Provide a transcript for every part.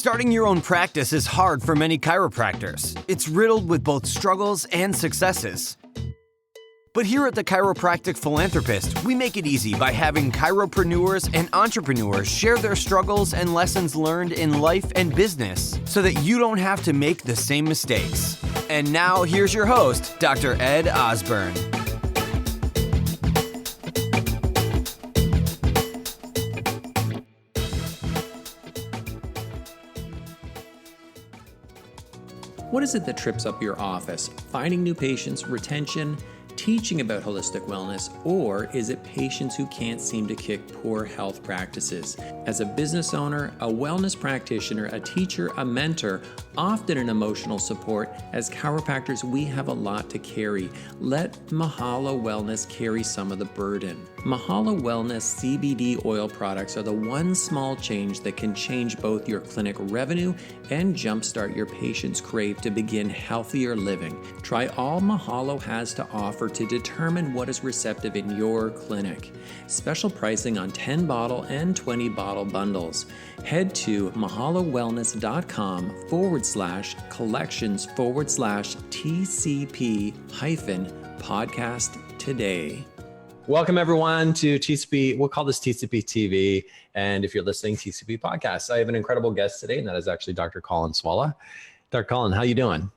Starting your own practice is hard for many chiropractors. It's riddled with both struggles and successes. But here at the Chiropractic Philanthropist, we make it easy by having chiropreneurs and entrepreneurs share their struggles and lessons learned in life and business so that you don't have to make the same mistakes. And now here's your host, Dr. Ed Osborne. What is it that trips up your office? Finding new patients, retention, teaching about holistic wellness, or is it patients who can't seem to kick poor health practices? As a business owner, a wellness practitioner, a teacher, a mentor, often an emotional support, as chiropractors, we have a lot to carry. Let Mahalo Wellness carry some of the burden. Mahalo Wellness CBD oil products are the one small change that can change both your clinic revenue and jumpstart your patients' crave to begin healthier living. Try all Mahalo has to offer to determine what is receptive in your clinic. Special pricing on 10-bottle and 20-bottle bundles. Head to mahalowellness.com/collections/TCP-podcast today. Welcome everyone to TCP. We'll call this TCP TV. And if you're listening, TCP Podcast. I have an incredible guest today, and that is actually Dr. Colin Swala. Dr. Colin, how you doing?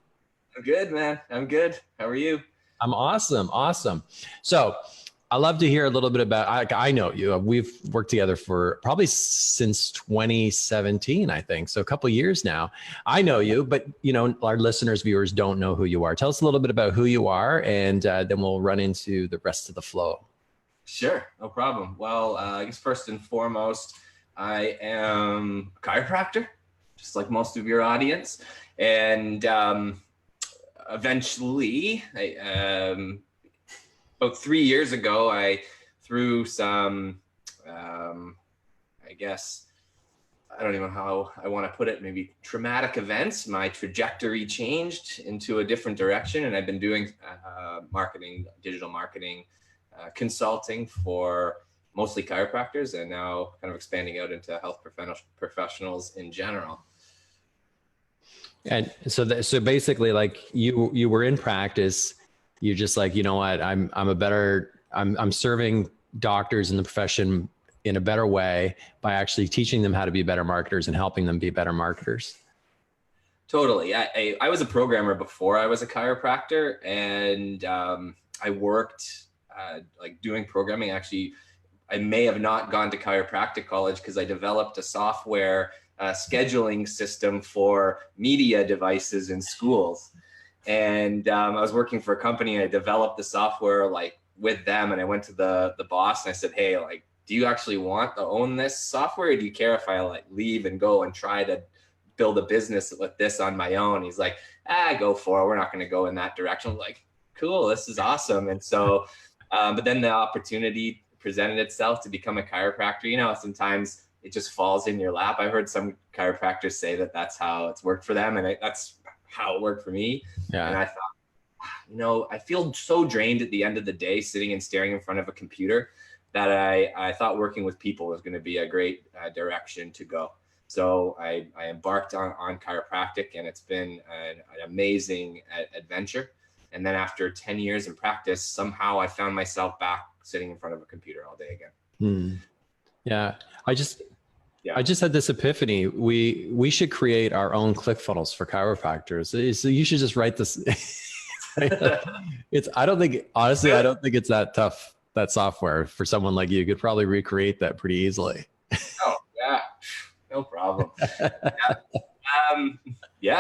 I'm good, man. I'm good. How are you? I'm awesome. Awesome. So I love to hear a little bit about, I know you, we've worked together for probably since 2017, I think. So a couple of years now. I know you, but you know, our listeners, viewers don't know who you are. Tell us a little bit about who you are, and then we'll run into the rest of the flow. Sure. No problem. Well, I guess first and foremost, I am a chiropractor, just like most of your audience. And eventually, about 3 years ago, I, through some, I guess, I don't even know how I want to put it, maybe traumatic events, my trajectory changed into a different direction. And I've been doing marketing, digital marketing, consulting for mostly chiropractors, and now kind of expanding out into health professionals in general. And so basically, like you were in practice, you're just like, you know what, I'm serving doctors in the profession in a better way by actually teaching them how to be better marketers and helping them be better marketers. Totally. I was a programmer before I was a chiropractor, and I worked like doing programming. Actually, I may have not gone to chiropractic college because I developed a software scheduling system for media devices in schools. And I was working for a company, and I developed the software like with them. And I went to the boss and I said, hey, like, do you actually want to own this software? Or do you care if I like leave and go and try to build a business with this on my own? He's like, go for it. We're not going to go in that direction. I'm like, cool, this is awesome. And so, but then the opportunity presented itself to become a chiropractor. You know, sometimes it just falls in your lap. I heard some chiropractors say that that's how it's worked for them. And that's how it worked for me. Yeah. And I thought, you know, I feel so drained at the end of the day, sitting and staring in front of a computer, that I thought working with people was going to be a great direction to go. So I embarked on chiropractic, and it's been an amazing adventure. And then after 10 years in practice, somehow I found myself back sitting in front of a computer all day again. Yeah. I just had this epiphany. We should create our own ClickFunnels for chiropractors. So you should just write this. I don't think it's that tough, that software. For someone like you could probably recreate that pretty easily. Oh yeah, no problem.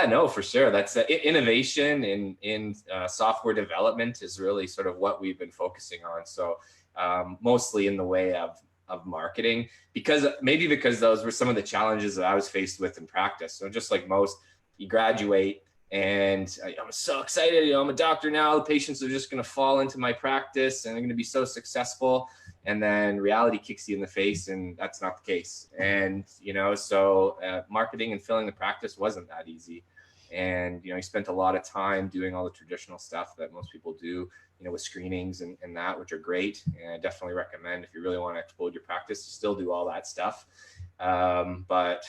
No, for sure. That's innovation in software development is really sort of what we've been focusing on. So mostly in the way of marketing, because those were some of the challenges that I was faced with in practice. So just like most, you graduate and I was so excited, you know, I'm a doctor now, the patients are just going to fall into my practice and they're going to be so successful. And then reality kicks you in the face, and that's not the case. And, you know, so marketing and filling the practice wasn't that easy. And, you know, he spent a lot of time doing all the traditional stuff that most people do, you know, with screenings and that, which are great. And I definitely recommend, if you really want to explode your practice, to still do all that stuff. But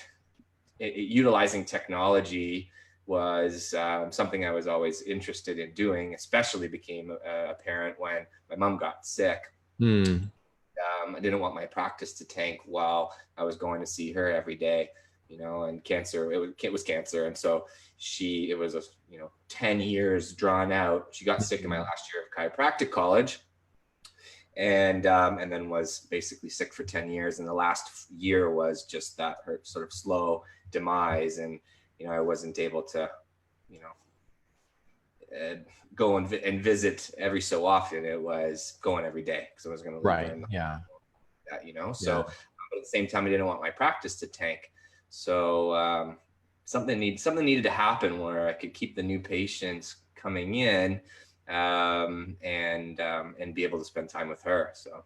utilizing technology was something I was always interested in doing, especially became apparent when my mom got sick. I didn't want my practice to tank while I was going to see her every day, and cancer, it was cancer. And so it was 10 years drawn out. She got sick in my last year of chiropractic college, and then was basically sick for 10 years. And the last year was just that, her sort of slow demise. And, I wasn't able to, go and visit every so often. It was going every day because I was going to live in that, So but at the same time, I didn't want my practice to tank. So something needed to happen where I could keep the new patients coming in, and be able to spend time with her. So.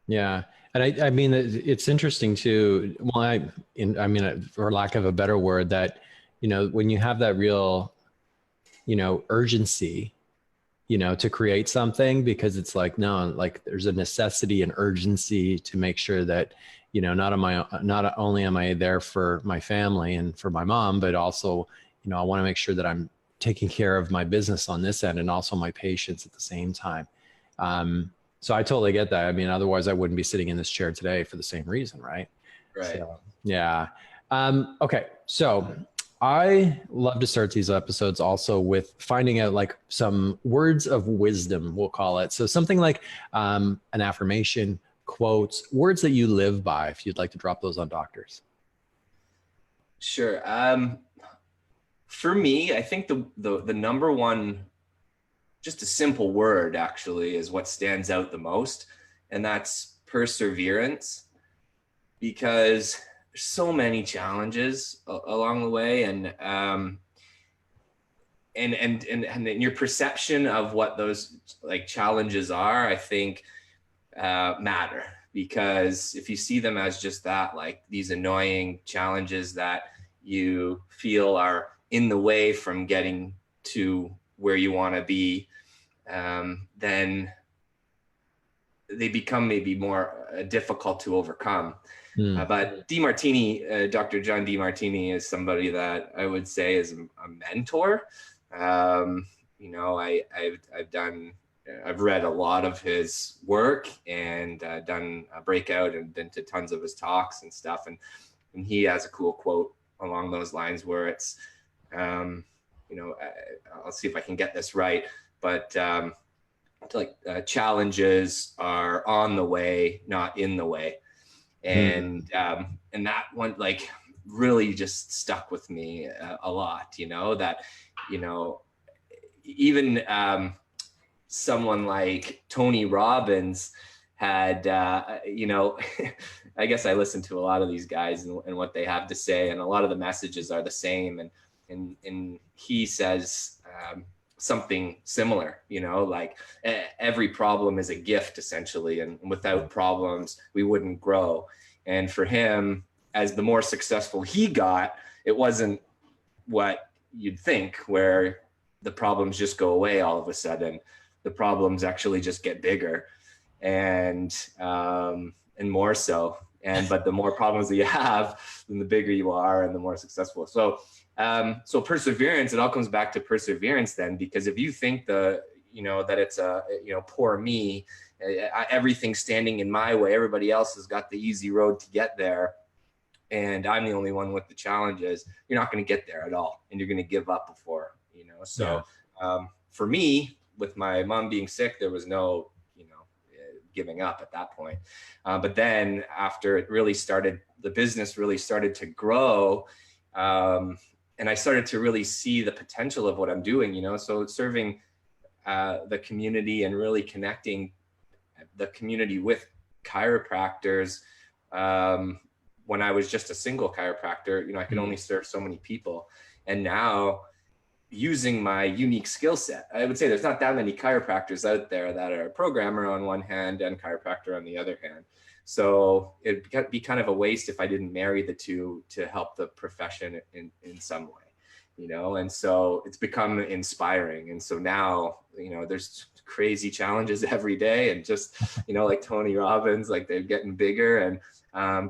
Yeah. And I mean, it's interesting too. Well, I mean, for lack of a better word, that, when you have that real, urgency, to create something, because it's like, no, like there's a necessity and urgency to make sure that, not only am I there for my family and for my mom, but also, I want to make sure that I'm taking care of my business on this end and also my patients at the same time. So I totally get that. I mean, otherwise I wouldn't be sitting in this chair today for the same reason. Right. Right. So, yeah. Okay. So I love to start these episodes also with finding out like some words of wisdom, we'll call it. So something like an affirmation, quotes, words that you live by, if you'd like to drop those on doctors. Sure. For me, I think the number one, just a simple word actually, is what stands out the most. And that's perseverance, because there's so many challenges along the way, and your perception of what those like challenges are, I think matter, because if you see them as just that, like these annoying challenges that you feel are in the way from getting to where you want to be, then they become maybe more difficult to overcome. But Dr. John Demartini is somebody that I would say is a mentor. I've read a lot of his work and done a breakout and been to tons of his talks and stuff. And he has a cool quote along those lines where it's, I'll see if I can get this right, but challenges are on the way, not in the way. And that one like really just stuck with me a lot, that, even someone like Tony Robbins had, I guess I listen to a lot of these guys and what they have to say, and a lot of the messages are the same. And he says something similar, like every problem is a gift essentially. And without problems, we wouldn't grow. And for him, as the more successful he got, it wasn't what you'd think, where the problems just go away all of a sudden. The problems actually just get bigger and more so. But the more problems that you have, then the bigger you are and the more successful. So perseverance, it all comes back to perseverance then, because if you think that it's poor me, everything's standing in my way, everybody else has got the easy road to get there, and I'm the only one with the challenges, you're not going to get there at all. And you're going to give up before, for me, with my mom being sick, there was no, giving up at that point. But then after it really started, the business really started to grow, and I started to really see the potential of what I'm doing, so serving the community and really connecting the community with chiropractors. When I was just a single chiropractor, I could only serve so many people. And now, using my unique skill set, I would say there's not that many chiropractors out there that are a programmer on one hand and chiropractor on the other hand. So it'd be kind of a waste if I didn't marry the two to help the profession in some way. and so it's become inspiring. And so now, there's crazy challenges every day, and just, like Tony Robbins, like they're getting bigger, and,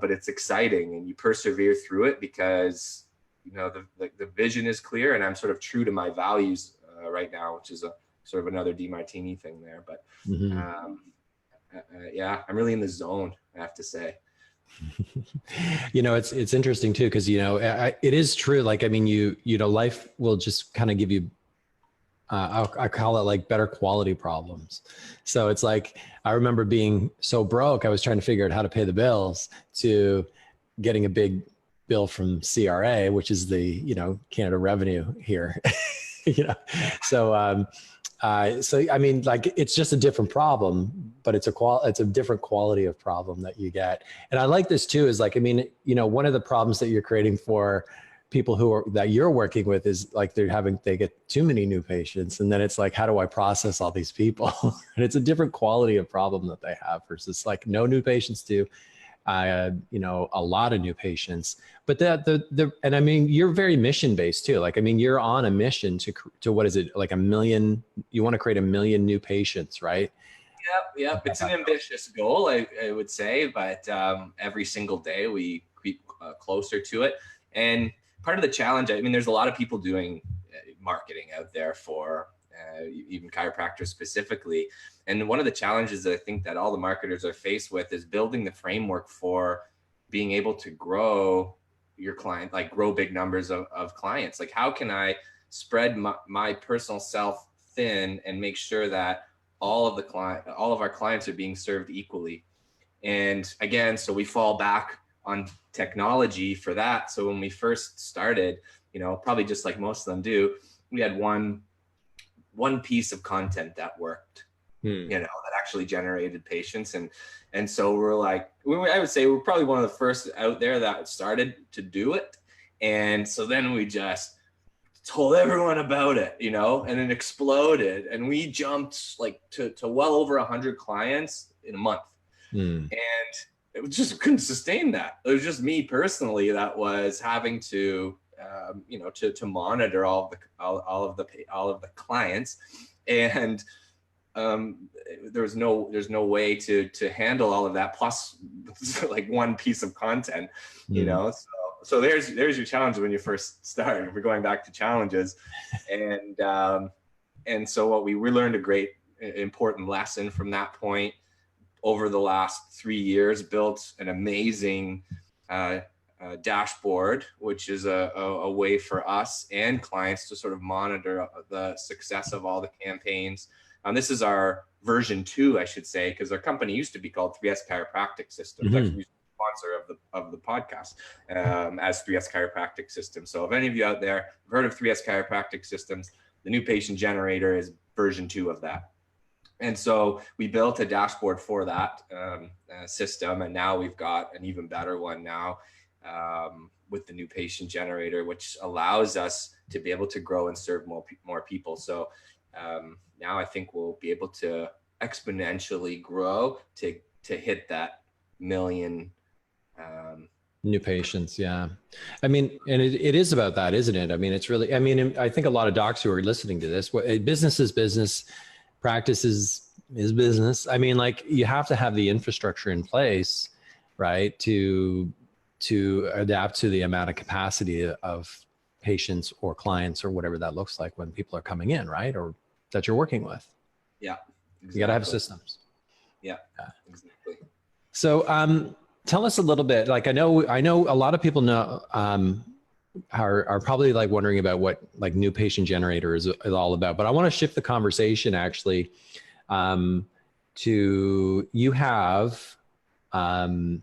but it's exciting, and you persevere through it because, the vision is clear, and I'm sort of true to my values right now, which is a sort of another DeMartini thing there. But yeah, I'm really in the zone, I have to say. It's interesting too, because it is true. Like, I mean, life will just kind of give you I call it like better quality problems. So it's like, I remember being so broke, I was trying to figure out how to pay the bills, to getting a big bill from CRA, which is the, Canada Revenue here, So I mean, like, it's just a different problem, but it's a different quality of problem that you get. And I like this too, is like, I mean, one of the problems that you're creating for people that you're working with is like, they get too many new patients. And then it's like, how do I process all these people? And it's a different quality of problem that they have versus like no new patients to, a lot of new patients. But and I mean, you're very mission based too. Like, I mean, you're on a mission to what is it, like 1 million, you want to create 1 million new patients, right? Yep. It's an ambitious goal, I would say, but every single day we creep closer to it. And part of the challenge, I mean, there's a lot of people doing marketing out there for even chiropractors specifically. And one of the challenges that I think that all the marketers are faced with is building the framework for being able to grow your client, like grow big numbers of clients. Like, how can I spread my personal self thin and make sure that all of our clients are being served equally? And again, so we fall back on technology for that. So when we first started, probably just like most of them do, we had one piece of content that worked, that actually generated patients. And so we're like, I would say we're probably one of the first out there that started to do it. And so then we just told everyone about it, and it exploded. And we jumped like to well over 100 clients in a month. And it just couldn't sustain that. It was just me personally that was having to, to monitor all of the clients, and there's no way to handle all of that. Plus, like one piece of content, So there's your challenge when you first start. If we're going back to challenges, and so what we learned a great important lesson from that point. Over the last 3 years, built an amazing dashboard, which is a way for us and clients to sort of monitor the success of all the campaigns. This is our version 2, I should say, because our company used to be called 3S Chiropractic Systems. Actually, we sponsor of the podcast as 3S Chiropractic Systems. So if any of you out there have heard of 3S Chiropractic Systems, the new patient generator is version 2 of that. And so we built a dashboard for that system, and now we've got an even better one now with the new patient generator, which allows us to be able to grow and serve more people. So now I think we'll be able to exponentially grow to hit that 1 million new patients. Yeah. I mean, and it is about that, isn't it? I mean, it's really, I mean, I think a lot of docs who are listening to this, business is business. Practice is business. I mean, like, you have to have the infrastructure in place, right, to adapt to the amount of capacity of patients or clients or whatever that looks like when people are coming in, right, or that you're working with. Yeah, exactly. You got to have systems. Yeah, exactly. So tell us a little bit. Like, I know a lot of people know are probably like wondering about what like new patient generator is all about, but I want to shift the conversation actually to you have a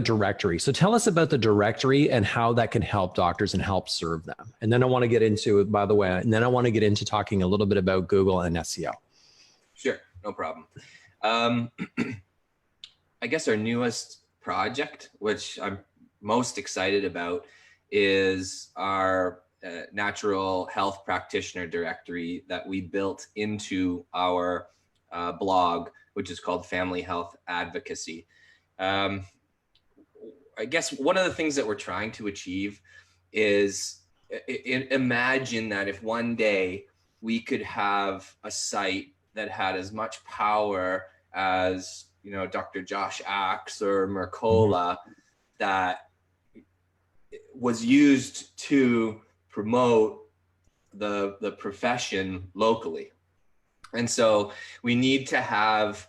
directory. So tell us about the directory and how that can help doctors and help serve them. And then I want to get into it, by the way, and then I want to get into talking a little bit about Google and SEO. Sure, no problem. I guess our newest project, which I'm most excited about, is our natural health practitioner directory that we built into our blog, which is called Family Health Advocacy. I guess one of the things that we're trying to achieve is imagine that if one day we could have a site that had as much power as, you know, Dr. Josh Axe or Mercola, that was used to promote the profession locally. And so we need to have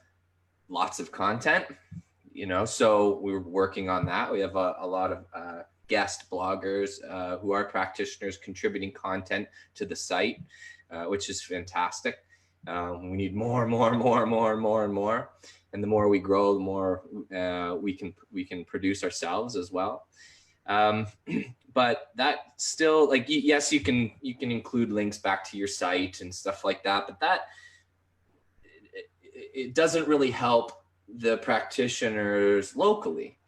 lots of content, you know, so we're working on that. We have a lot of guest bloggers who are practitioners contributing content to the site, which is fantastic. We need more and more. And the more we grow, the more we can produce ourselves as well. But that still, like, yes, you can include links back to your site and stuff like that, but that it doesn't really help the practitioners locally.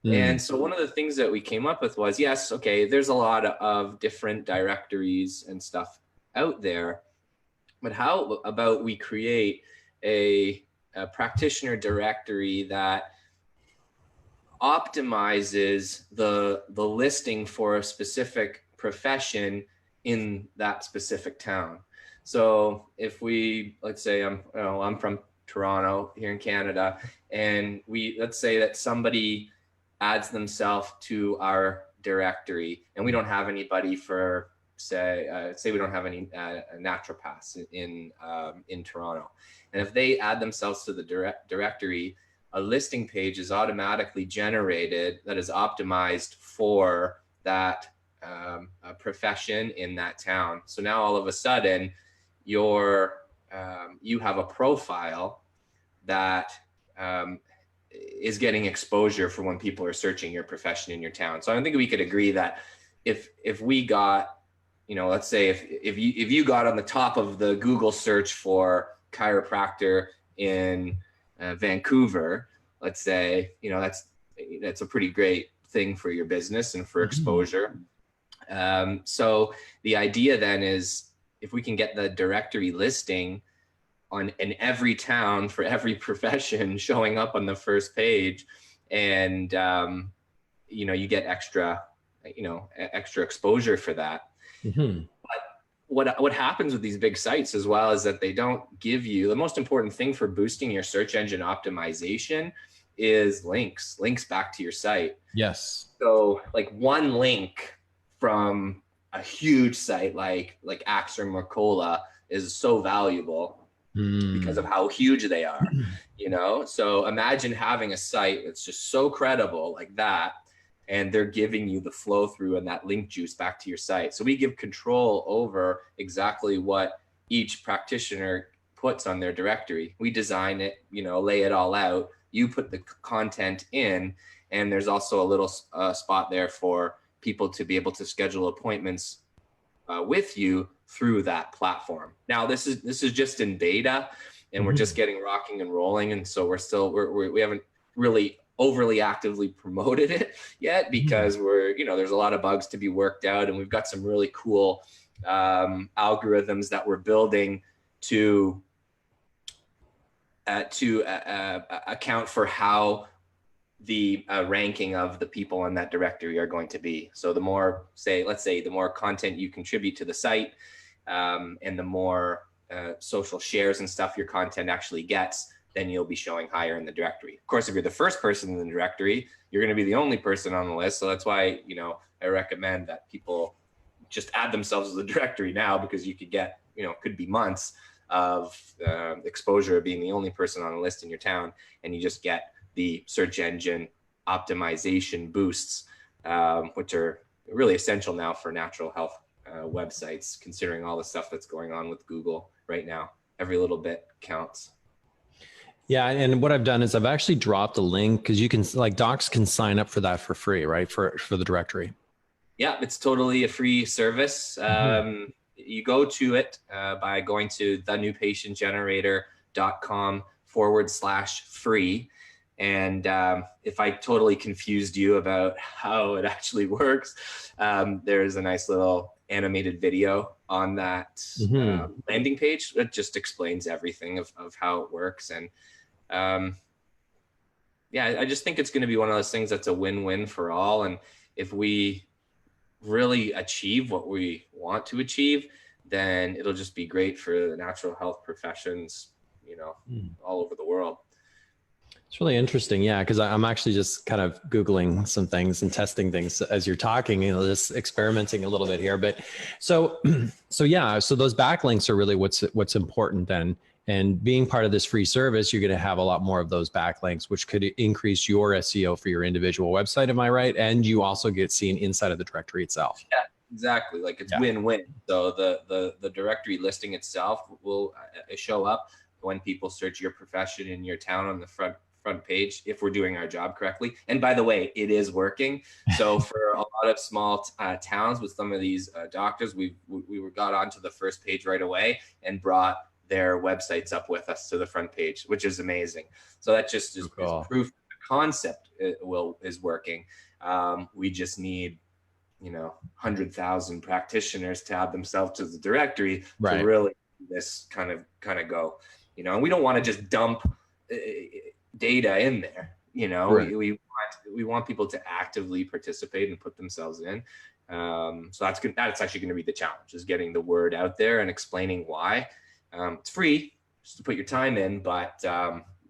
And so one of the things that we came up with was, yes, okay, there's a lot of different directories and stuff out there, but how about we create a practitioner directory that optimizes the listing for a specific profession in that specific town. So if we, let's say I'm from Toronto here in Canada, and let's say that somebody adds themselves to our directory, and we don't have anybody for say we don't have any naturopaths in Toronto, and if they add themselves to the directory, a listing page is automatically generated that is optimized for that profession in that town. So now all of a sudden you have a profile that is getting exposure for when people are searching your profession in your town. So I think we could agree that if we got, you know, let's say if you got on the top of the Google search for chiropractor in Vancouver, let's say, you know, that's a pretty great thing for your business and for exposure. So the idea then is, if we can get the directory listing in every town for every profession showing up on the first page, and you know, you get extra exposure for that. But what happens with these big sites as well is that they don't give you the most important thing for boosting your search engine optimization is links back to your site. Yes. So like one link from a huge site like Axe or Mercola is so valuable because of how huge they are, you know? So imagine having a site that's just so credible like that, and they're giving you the flow through and that link juice back to your site. So we give control over exactly what each practitioner puts on their directory. We design it, you know, lay it all out. You put the content in, and there's also a little spot there for people to be able to schedule appointments with you through that platform. Now, this is just in beta, and we're just getting rocking and rolling, and so we haven't really overly actively promoted it yet, because there's a lot of bugs to be worked out, and we've got some really cool algorithms that we're building to account for how the ranking of the people on that directory are going to be. So the more, let's say the more content you contribute to the site, and the more social shares and stuff your content actually gets, then you'll be showing higher in the directory. Of course, if you're the first person in the directory, you're going to be the only person on the list. So that's why, you know, I recommend that people just add themselves to the directory now, because you could get, you know, could be months of exposure of being the only person on the list in your town, and you just get the search engine optimization boosts, which are really essential now for natural health websites, considering all the stuff that's going on with Google right now. Every little bit counts. Yeah. And what I've done is I've actually dropped a link, because you can, like, docs can sign up for that for free, right? For the directory. Yeah, it's totally a free service. You go to it by going to thenewpatientgenerator.com/free. And if I totally confused you about how it actually works, there's a nice little animated video on that landing page that just explains everything of how it works. And yeah, I just think it's going to be one of those things that's a win-win for all. And if we really achieve what we want to achieve, then it'll just be great for the natural health professions, all over the world. It's really interesting. Yeah. Cause I'm actually just kind of Googling some things and testing things as you're talking, just experimenting a little bit here. But so those backlinks are really what's important then. And being part of this free service, you're going to have a lot more of those backlinks, which could increase your SEO for your individual website. Am I right? And you also get seen inside of the directory itself. Yeah, exactly. Like it's win-win. So the directory listing itself will show up when people search your profession in your town on the front page, if we're doing our job correctly. And by the way, it is working. So for a lot of small towns with some of these doctors, we got onto the first page right away and brought their websites up with us to the front page, which is amazing. So that just is proof that the concept is working. We just need 100,000 practitioners to add themselves to the directory to really this kind of go, and we don't want to just dump data in there. Right. We want people to actively participate and put themselves in. So that's actually going to be the challenge, is getting the word out there and explaining why. It's free just to put your time in, but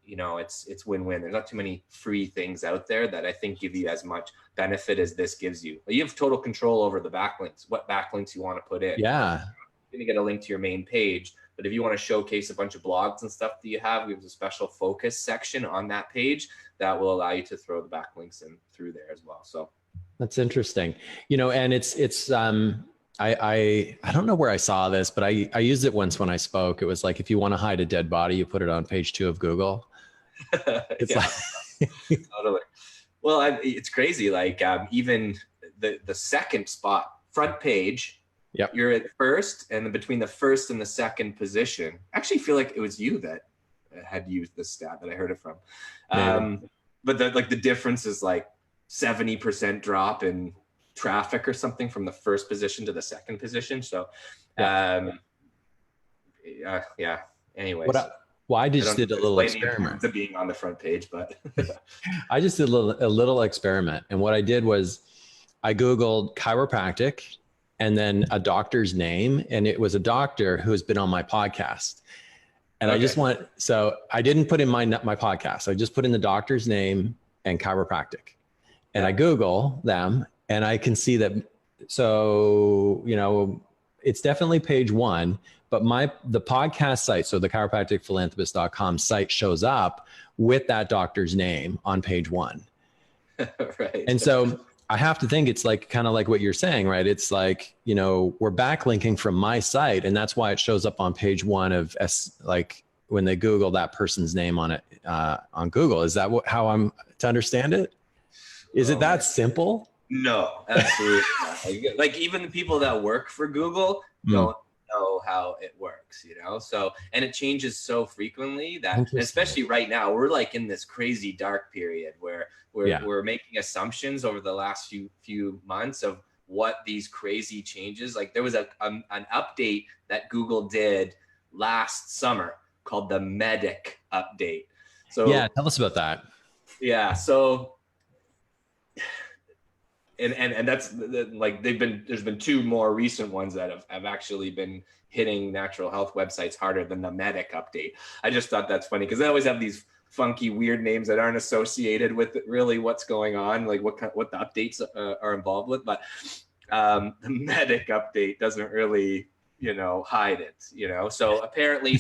it's win-win. There's not too many free things out there that I think give you as much benefit as this gives you. You have total control over the backlinks, what backlinks you want to put in. Yeah. You're going to get a link to your main page, but if you want to showcase a bunch of blogs and stuff that you have, we have a special focus section on that page that will allow you to throw the backlinks in through there as well. So that's interesting. And it's I don't know where I saw this, but I used it once when I spoke. It was like, if you want to hide a dead body, you put it on page 2 of Google. It's totally. Well, it's crazy. Like even the second spot, front page, you're at first, and then between the first and the second position, I actually feel like it was you that had used this stat that I heard it from. But the difference is like 70% drop in traffic or something from the first position to the second position. So anyways, I just did a little experiment to being on the front page, but I just did a little experiment. And what I did was I Googled chiropractic and then a doctor's name. And it was a doctor who has been on my podcast. And so I didn't put in my podcast. I just put in the doctor's name and chiropractic, and I Google them. And I can see that, so, it's definitely page 1, but the podcast site, so the chiropracticphilanthropist.com site, shows up with that doctor's name on page 1. Right. And so I have to think it's like, kind of like what you're saying, right? It's like, we're backlinking from my site, and that's why it shows up on page 1 of like when they Google that person's name on it, on Google. Is that how I'm to understand it? Is it that simple? No, absolutely not. Like even the people that work for Google don't know how it works, So, and it changes so frequently that, especially right now, we're like in this crazy dark period where we're making assumptions over the last few months of what these crazy changes. Like there was an update that Google did last summer called the Medic update. So tell us about that. Yeah, so. And that's like there's been 2 more recent ones that have actually been hitting natural health websites harder than the Medic update. I just thought that's funny because they always have these funky, weird names that aren't associated with really what's going on, like what the updates are involved with. But the Medic update doesn't really, hide it, So apparently,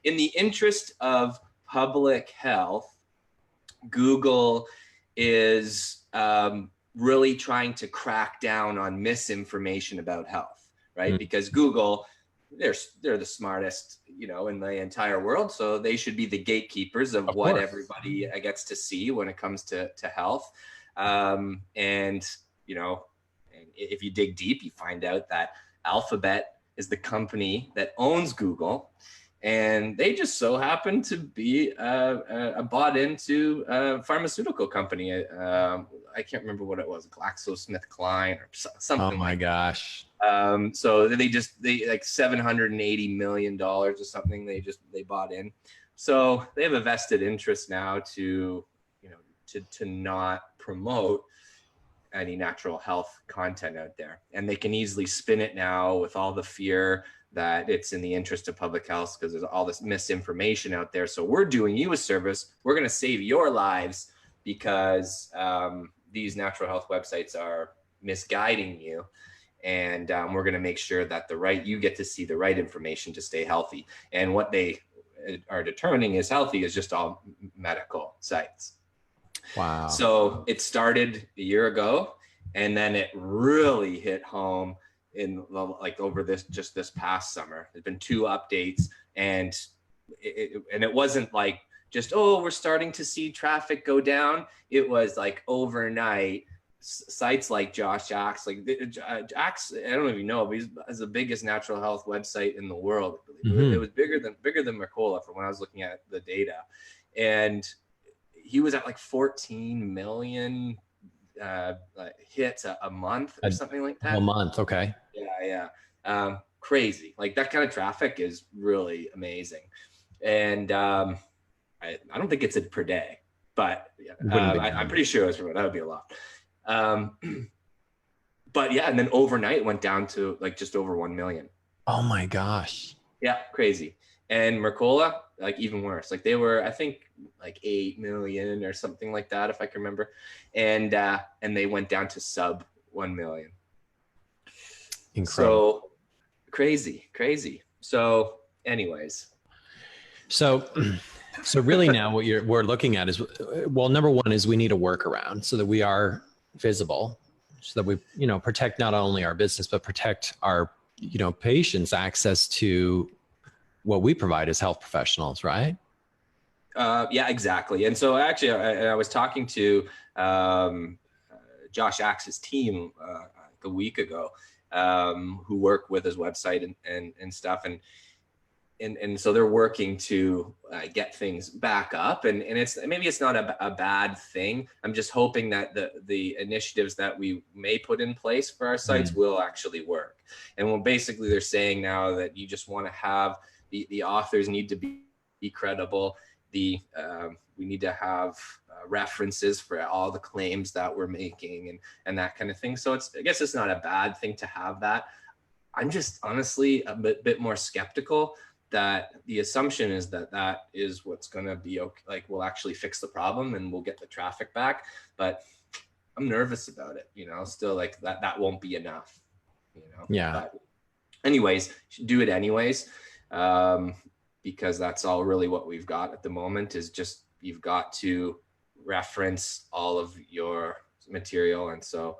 in the interest of public health, Google is really trying to crack down on misinformation about health, right? Because Google, they're the smartest, in the entire world. So they should be the gatekeepers of what everybody gets to see when it comes to health. And if you dig deep, you find out that Alphabet is the company that owns Google. And they just so happen to be bought into a pharmaceutical company. I can't remember what it was, GlaxoSmithKline or something. Oh my gosh. So they like $780 million or something. They bought in. So they have a vested interest now to not promote any natural health content out there. And they can easily spin it now with all the fear that it's in the interest of public health because there's all this misinformation out there. So we're doing you a service. We're going to save your lives because these natural health websites are misguiding you. And we're going to make sure that you get to see the right information to stay healthy. And what they are determining is healthy is just all medical sites. Wow. So it started a year ago, and then it really hit home in over this past summer. There's been 2 updates, and it wasn't like just, oh, we're starting to see traffic go down. It was like overnight. Sites like Josh Axe, Axe, I don't even know, but he's the biggest natural health website in the world. Mm-hmm. It was bigger than Mercola from when I was looking at the data, and he was at like 14 million hits a month or something like that. A month, okay. Yeah. Crazy. Like that kind of traffic is really amazing, and I don't think it's per day, but I'm pretty sure it's that would be a lot. But yeah, and then overnight it went down to like just over 1 million. Oh my gosh. Yeah, crazy. And Mercola, like even worse. Like they were, I think, like 8 million or something like that, if I can remember. And they went down to sub 1 million. Incredible. So crazy. So anyways. So really now what we're looking at is, well, number one is we need a workaround so that we are visible, so that we, protect not only our business, but protect our, patients' access to what we provide as health professionals, right? Yeah, exactly. And so actually I was talking to Josh Axe's team a week ago, who work with his website and stuff. And so they're working to get things back up, and maybe it's not a bad thing. I'm just hoping that the initiatives that we may put in place for our sites will actually work. And basically they're saying now that you just want to have the authors need to be credible. We need to have references for all the claims that we're making and that kind of thing. So I guess it's not a bad thing to have that. I'm just honestly a bit more skeptical that the assumption is that is what's going to be okay, like we'll actually fix the problem and we'll get the traffic back. But I'm nervous about it, still like that won't be enough, Yeah. But anyways, do it anyways, because that's all really what we've got at the moment is just, you've got to reference all of your material. And so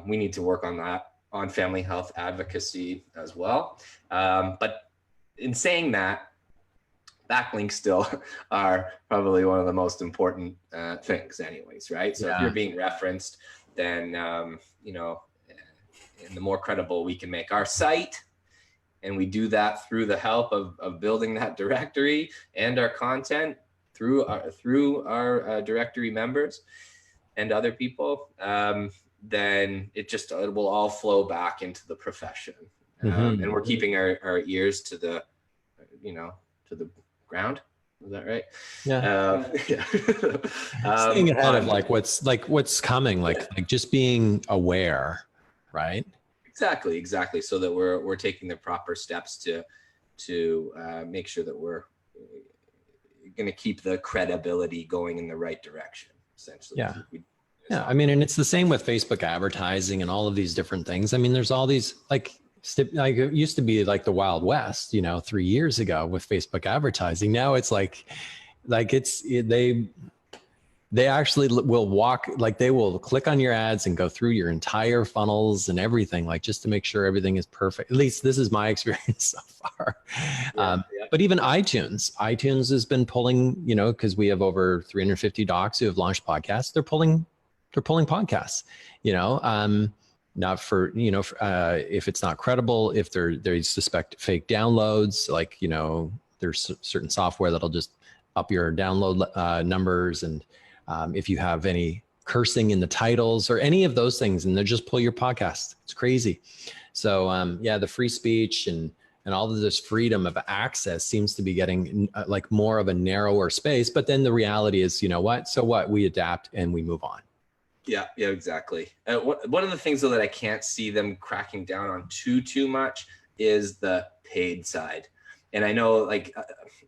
we need to work on that, on family health advocacy as well. But in saying that, backlinks still are probably one of the most important things anyways, right? So if you're being referenced, then, and the more credible we can make our site, and we do that through the help of building that directory and our content through our directory members and other people, then it will all flow back into the profession. And we're keeping our ears to the ground. Is that right? Yeah. Staying ahead of what's coming, like just being aware, right? Exactly. So that we're taking the proper steps to make sure that we're going to keep the credibility going in the right direction, essentially. Yeah. I mean, and it's the same with Facebook advertising and all of these different things. I mean, there's all these like it used to be like the Wild West, 3 years ago with Facebook advertising. Now it's they actually will they will click on your ads and go through your entire funnels and everything, like just to make sure everything is perfect. At least this is my experience so far. But even iTunes has been pulling, because we have over 350 docs who have launched podcasts. They're pulling podcasts, not for, if it's not credible, if they suspect fake downloads, like, there's certain software that'll just up your download numbers. And if you have any cursing in the titles or any of those things, and they'll just pull your podcast. It's crazy. So the free speech and all of this freedom of access seems to be getting like more of a narrower space. But then the reality is, so what? We adapt and we move on. Yeah, exactly. One of the things though that I can't see them cracking down on too much is the paid side. And I know like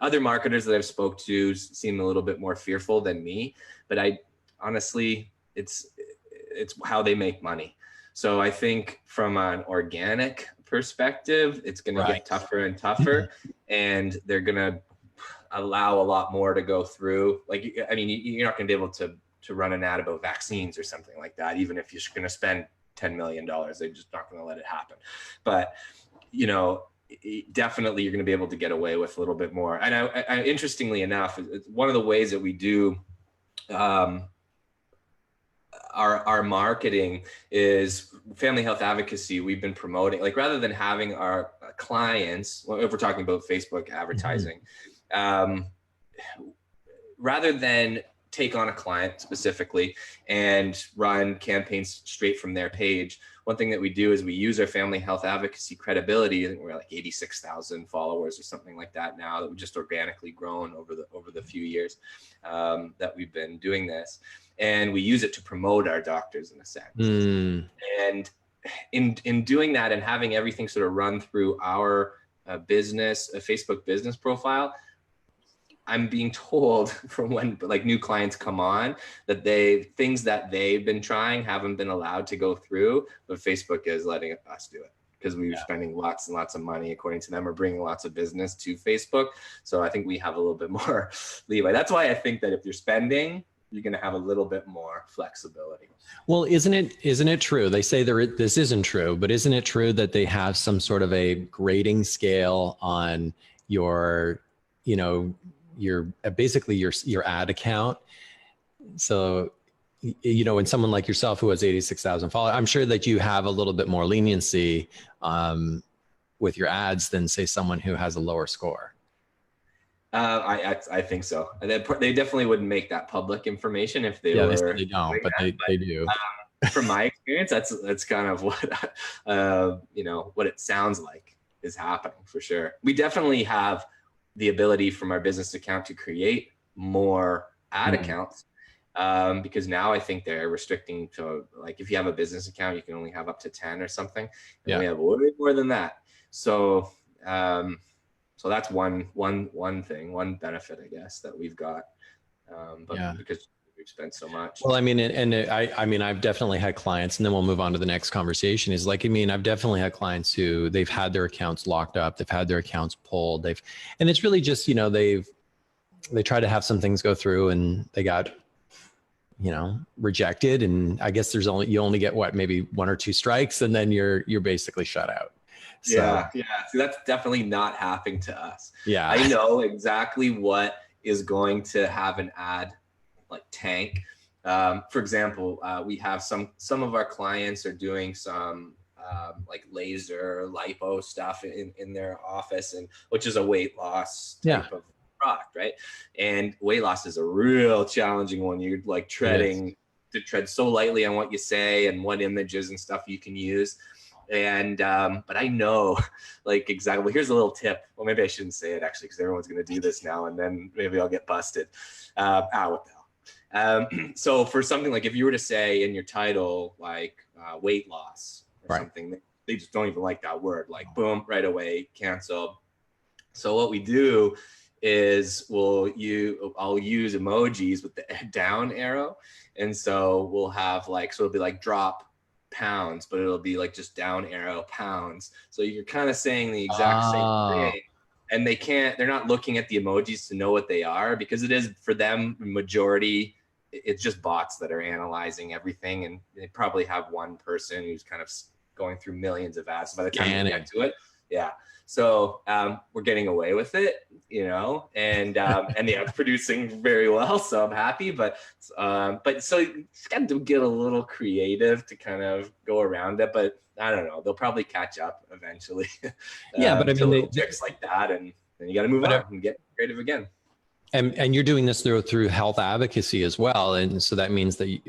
other marketers that I've spoke to seem a little bit more fearful than me, but I honestly, it's how they make money. So I think from an organic perspective, it's going to get tougher and tougher, and they're going to allow a lot more to go through. Like, I mean, you're not going to be able to run an ad about vaccines or something like that, even if you're going to spend $10 million, they're just not going to let it happen. But, you know, definitely you're going to be able to get away with a little bit more. And I interestingly enough, one of the ways that we do our marketing is family health advocacy. We've been promoting, like, rather than having our clients, well, if we're talking about Facebook advertising, rather than take on a client specifically and run campaigns straight from their page, one thing that we do is we use our family health advocacy credibility. I think we're like 86,000 followers or something like that now, that we've just organically grown over the few years that we've been doing this. And we use it to promote our doctors in a sense. And in doing that and having everything sort of run through our business, a Facebook business profile, I'm being told from when like new clients come on that things that they've been trying haven't been allowed to go through, but Facebook is letting us do it because we were spending lots and lots of money, according to them, or bringing lots of business to Facebook. So I think we have a little bit more leeway. That's why I think that if you're spending, you're going to have a little bit more flexibility. Well, isn't it true? They say this isn't true, but isn't it true that they have some sort of a grading scale on your, you know, your basically your ad account? So, you know, when someone like yourself who has 86,000 followers, I'm sure that you have a little bit more leniency with your ads than, say, someone who has a lower score. I think so. They definitely wouldn't make that public information if they were. They don't, but they do. From my experience, that's kind of what you know, what it sounds like is happening for sure. We definitely have the ability from our business account to create more ad accounts because now I think they're restricting to, like, if you have a business account, you can only have up to 10 or something. And we have way more than that. So so that's one thing, one benefit, I guess, that we've got. But because we've spent so much. Well, I mean, I mean, I've definitely had clients, and then we'll move on to the next conversation, is like, I mean, I've definitely had clients who they've had their accounts locked up. They've had their accounts pulled. And it's really just, you know, they try to have some things go through and they got, you know, rejected. And I guess you only get maybe 1 or 2 strikes, and then you're basically shut out. So, yeah. See, that's definitely not happening to us. Yeah. I know exactly what is going to have an ad like tank. For example, we have some of our clients are doing some like laser lipo stuff in their office, and which is a weight loss type of product, right? And weight loss is a real challenging one. You're like tread so lightly on what you say and what images and stuff you can use. And but I know like exactly. Well, here's a little tip. Well, maybe I shouldn't say it actually, because everyone's going to do this now, and then maybe I'll get busted. What the hell? So for something like, if you were to say in your title like weight loss or something, they just don't even like that word. Like, boom, right away, canceled. So what we do is I'll use emojis with the down arrow, and so we'll have like, so it'll be like drop pounds, but it'll be like just down arrow pounds. So you're kind of saying the exact same thing, and they're not looking at the emojis to know what they are, because it is, for them, majority, it's just bots that are analyzing everything, and they probably have one person who's kind of going through millions of ads. So by the time you get to it, so we're getting away with it, you know, and it's producing very well. So I'm happy, but so you just got to get a little creative to kind of go around it. But I don't know, they'll probably catch up eventually. But I mean, tricks like that, and then you got to move on and get creative again. And you're doing this through health advocacy as well, and so that means that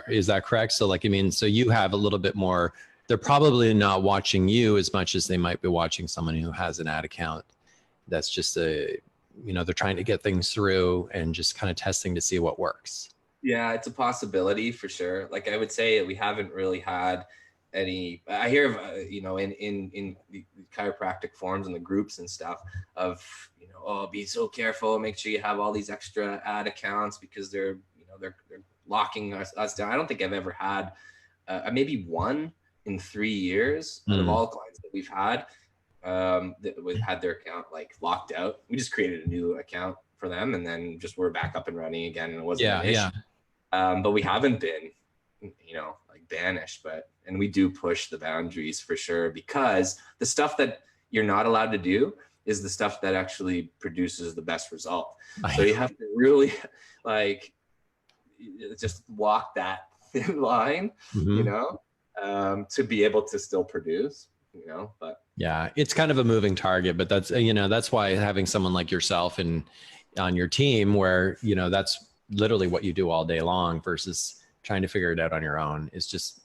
is that correct? So like, I mean, so you have a little bit more. They're probably not watching you as much as they might be watching someone who has an ad account. That's just they're trying to get things through and just kind of testing to see what works. Yeah, it's a possibility for sure. Like I would say we haven't really had any, I hear of, in the chiropractic forums and the groups and stuff of, oh, be so careful, make sure you have all these extra ad accounts because they're locking us down. I don't think I've ever had maybe one in 3 years out of all clients that we've had that we've had their account like locked out. We just created a new account for them and then just we're back up and running again, and it wasn't an issue. But we haven't been, like banished, and we do push the boundaries for sure, because the stuff that you're not allowed to do is the stuff that actually produces the best result. So you have to really like just walk that thin line, to be able to still produce, but yeah, it's kind of a moving target, but that's why having someone like yourself and on your team where, that's literally what you do all day long versus trying to figure it out on your own is just,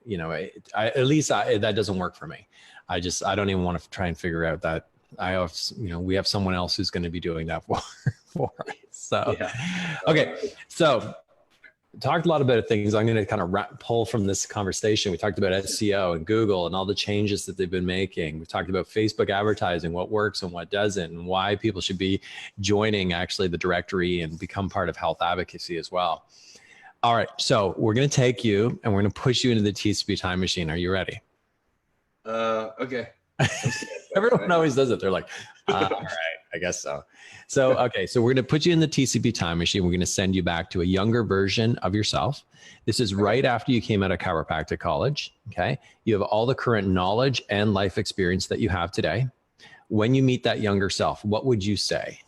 that doesn't work for me. I don't even want to try and figure out that we have someone else who's going to be doing that for us. So, yeah. Okay. So talked a lot about things. I'm going to kind of pull from this conversation. We talked about SEO and Google and all the changes that they've been making. We talked about Facebook advertising, what works and what doesn't, and why people should be joining actually the directory and become part of health advocacy as well. All right. So we're going to take you and we're going to push you into the TCP time machine. Are you ready? Okay. Everyone always does it. They're like, all right, I guess so. So, okay. So we're going to put you in the TCP time machine. We're going to send you back to a younger version of yourself. This is right after you came out of chiropractic college. Okay. You have all the current knowledge and life experience that you have today. When you meet that younger self, what would you say?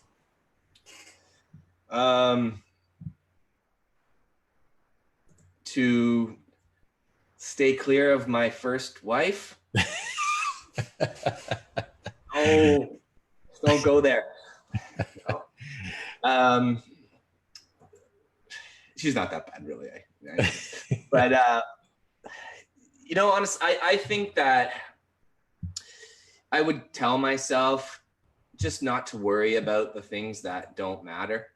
To stay clear of my first wife. Oh, don't go there. No. She's not that bad, really. But honestly, I think that I would tell myself just not to worry about the things that don't matter.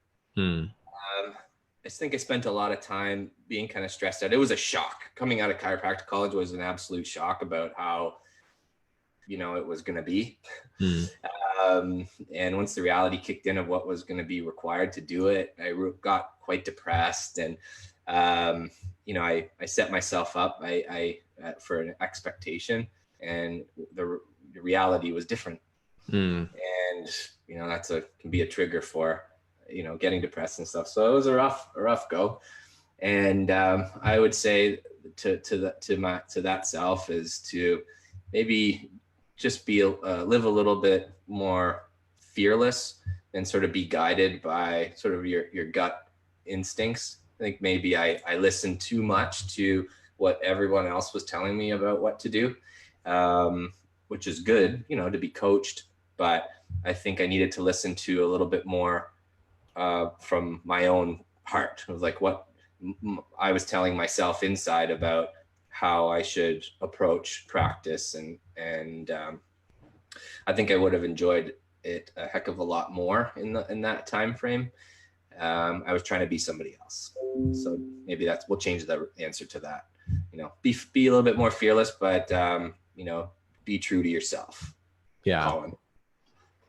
I think I spent a lot of time being kind of stressed out. It was a shock. Coming out of chiropractic college was an absolute shock about how, it was going to be. And once the reality kicked in of what was going to be required to do it, I got quite depressed. And, I set myself up for an expectation, and the reality was different. And, can be a trigger for, getting depressed and stuff. So it was a rough go. And I would say to that self is to maybe just live a little bit more fearless and sort of be guided by sort of your gut instincts. I think maybe I listened too much to what everyone else was telling me about what to do, which is good, to be coached. But I think I needed to listen to a little bit more from my own heart. It was like what I was telling myself inside about how I should approach practice, and I think I would have enjoyed it a heck of a lot more in that time frame. I was trying to be somebody else, so maybe we'll change the answer to that. Be a little bit more fearless, but be true to yourself. Yeah, Colin.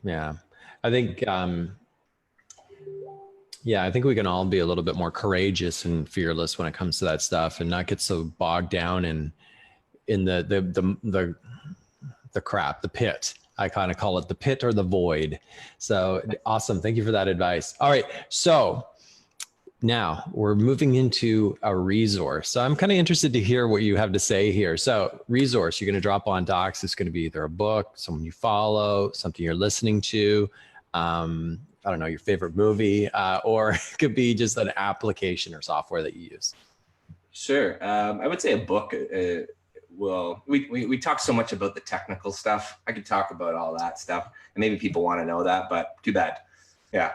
Yeah, I think. I think we can all be a little bit more courageous and fearless when it comes to that stuff, and not get so bogged down in the crap, the pit. I kind of call it the pit or the void. So awesome. Thank you for that advice. All right. So now we're moving into a resource. So I'm kind of interested to hear what you have to say here. So resource, you're going to drop on docs. It's going to be either a book, someone you follow, something you're listening to, I don't know, your favorite movie, or it could be just an application or software that you use. Sure. I would say a book. We talk so much about the technical stuff. I could talk about all that stuff, and maybe people want to know that, but too bad. Yeah.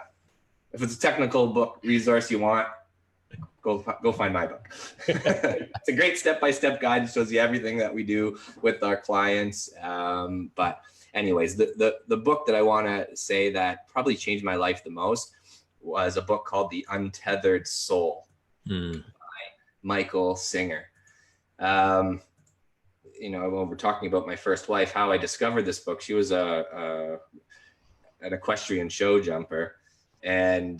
If it's a technical book resource you want, go find my book. It's a great step-by-step guide. It shows you everything that we do with our clients. But anyways, the book that I want to say that probably changed my life the most was a book called The Untethered Soul. Michael Singer. You know, when we're talking about my first wife, how I discovered this book, she was an equestrian show jumper, and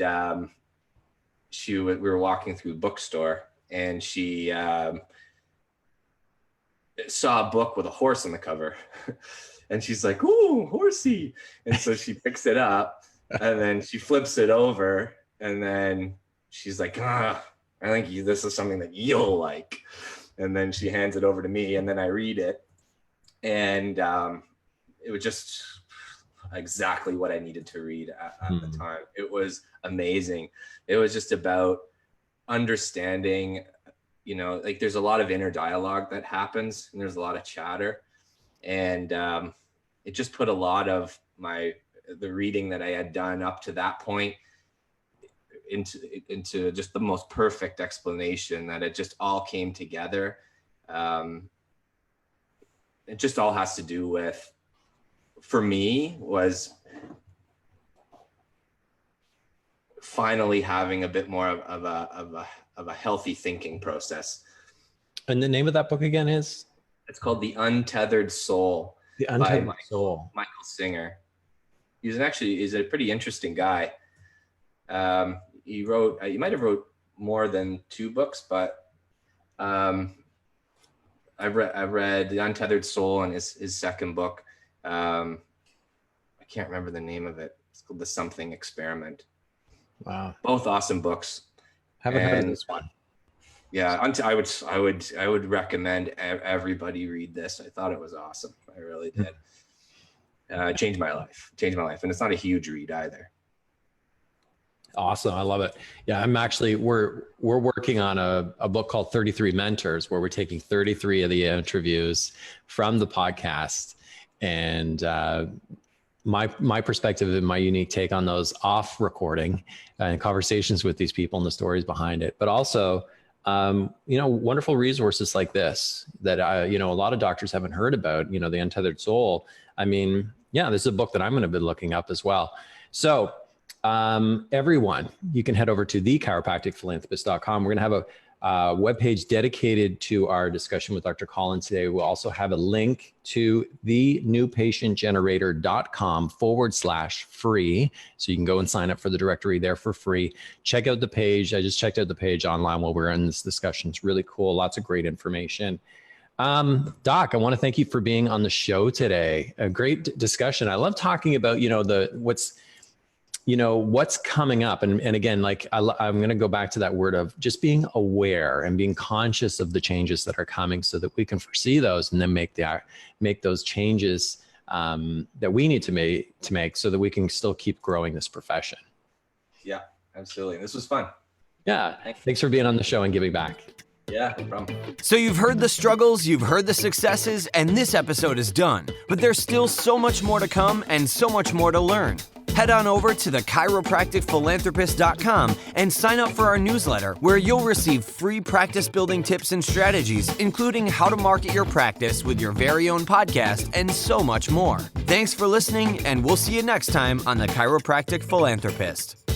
we were walking through the bookstore, and she saw a book with a horse on the cover, and she's like, "Ooh, horsey!" And so she picks it up, and then she flips it over, and then she's like, "I think this is something that you'll like." And then she hands it over to me, and then I read it, and it was just exactly what I needed to read at the time. It was amazing. It was just about understanding, you know, like there's a lot of inner dialogue that happens, and there's a lot of chatter, and it just put a lot of the reading that I had done up to that point into just the most perfect explanation, that it just all came together. It just all has to do with, for me, was finally having a bit more of a healthy thinking process. And the name of that book again is? It's called The Untethered Soul. The Untethered Soul. Michael Singer. He's a pretty interesting guy. He might have wrote more than 2 books, but I've read The Untethered Soul and his second book. I can't remember the name of it. It's called The Something Experiment. Wow. Both awesome books. Haven't heard of this one. Yeah, I would recommend everybody read this. I thought it was awesome. I really did. Changed my life. And it's not a huge read either. Awesome. I love it. Yeah, we're working on a book called 33 Mentors, where we're taking 33 of the interviews from the podcast, and my perspective and my unique take on those off recording and conversations with these people and the stories behind it. But also, wonderful resources like this that a lot of doctors haven't heard about, The Untethered Soul. I mean, yeah, this is a book that I'm going to be looking up as well. So everyone, you can head over to thechiropracticphilanthropist.com. We're going to have a webpage dedicated to our discussion with Dr. Colin today. We'll also have a link to thenewpatientgenerator.com/free. So you can go and sign up for the directory there for free. Check out the page. I just checked out the page online while we were in this discussion. It's really cool. Lots of great information. Doc, I want to thank you for being on the show today. A great discussion. I love talking about, what's coming up. And again, I'm going to go back to that word of just being aware and being conscious of the changes that are coming so that we can foresee those and then make those changes that we need to make so that we can still keep growing this profession. Yeah, absolutely. This was fun. Yeah. Thanks for being on the show and giving back. Yeah, no problem. So you've heard the struggles, you've heard the successes, and this episode is done. But there's still so much more to come and so much more to learn. Head on over to the chiropracticphilanthropist.com and sign up for our newsletter, where you'll receive free practice building tips and strategies, including how to market your practice with your very own podcast and so much more. Thanks for listening, and we'll see you next time on the Chiropractic Philanthropist.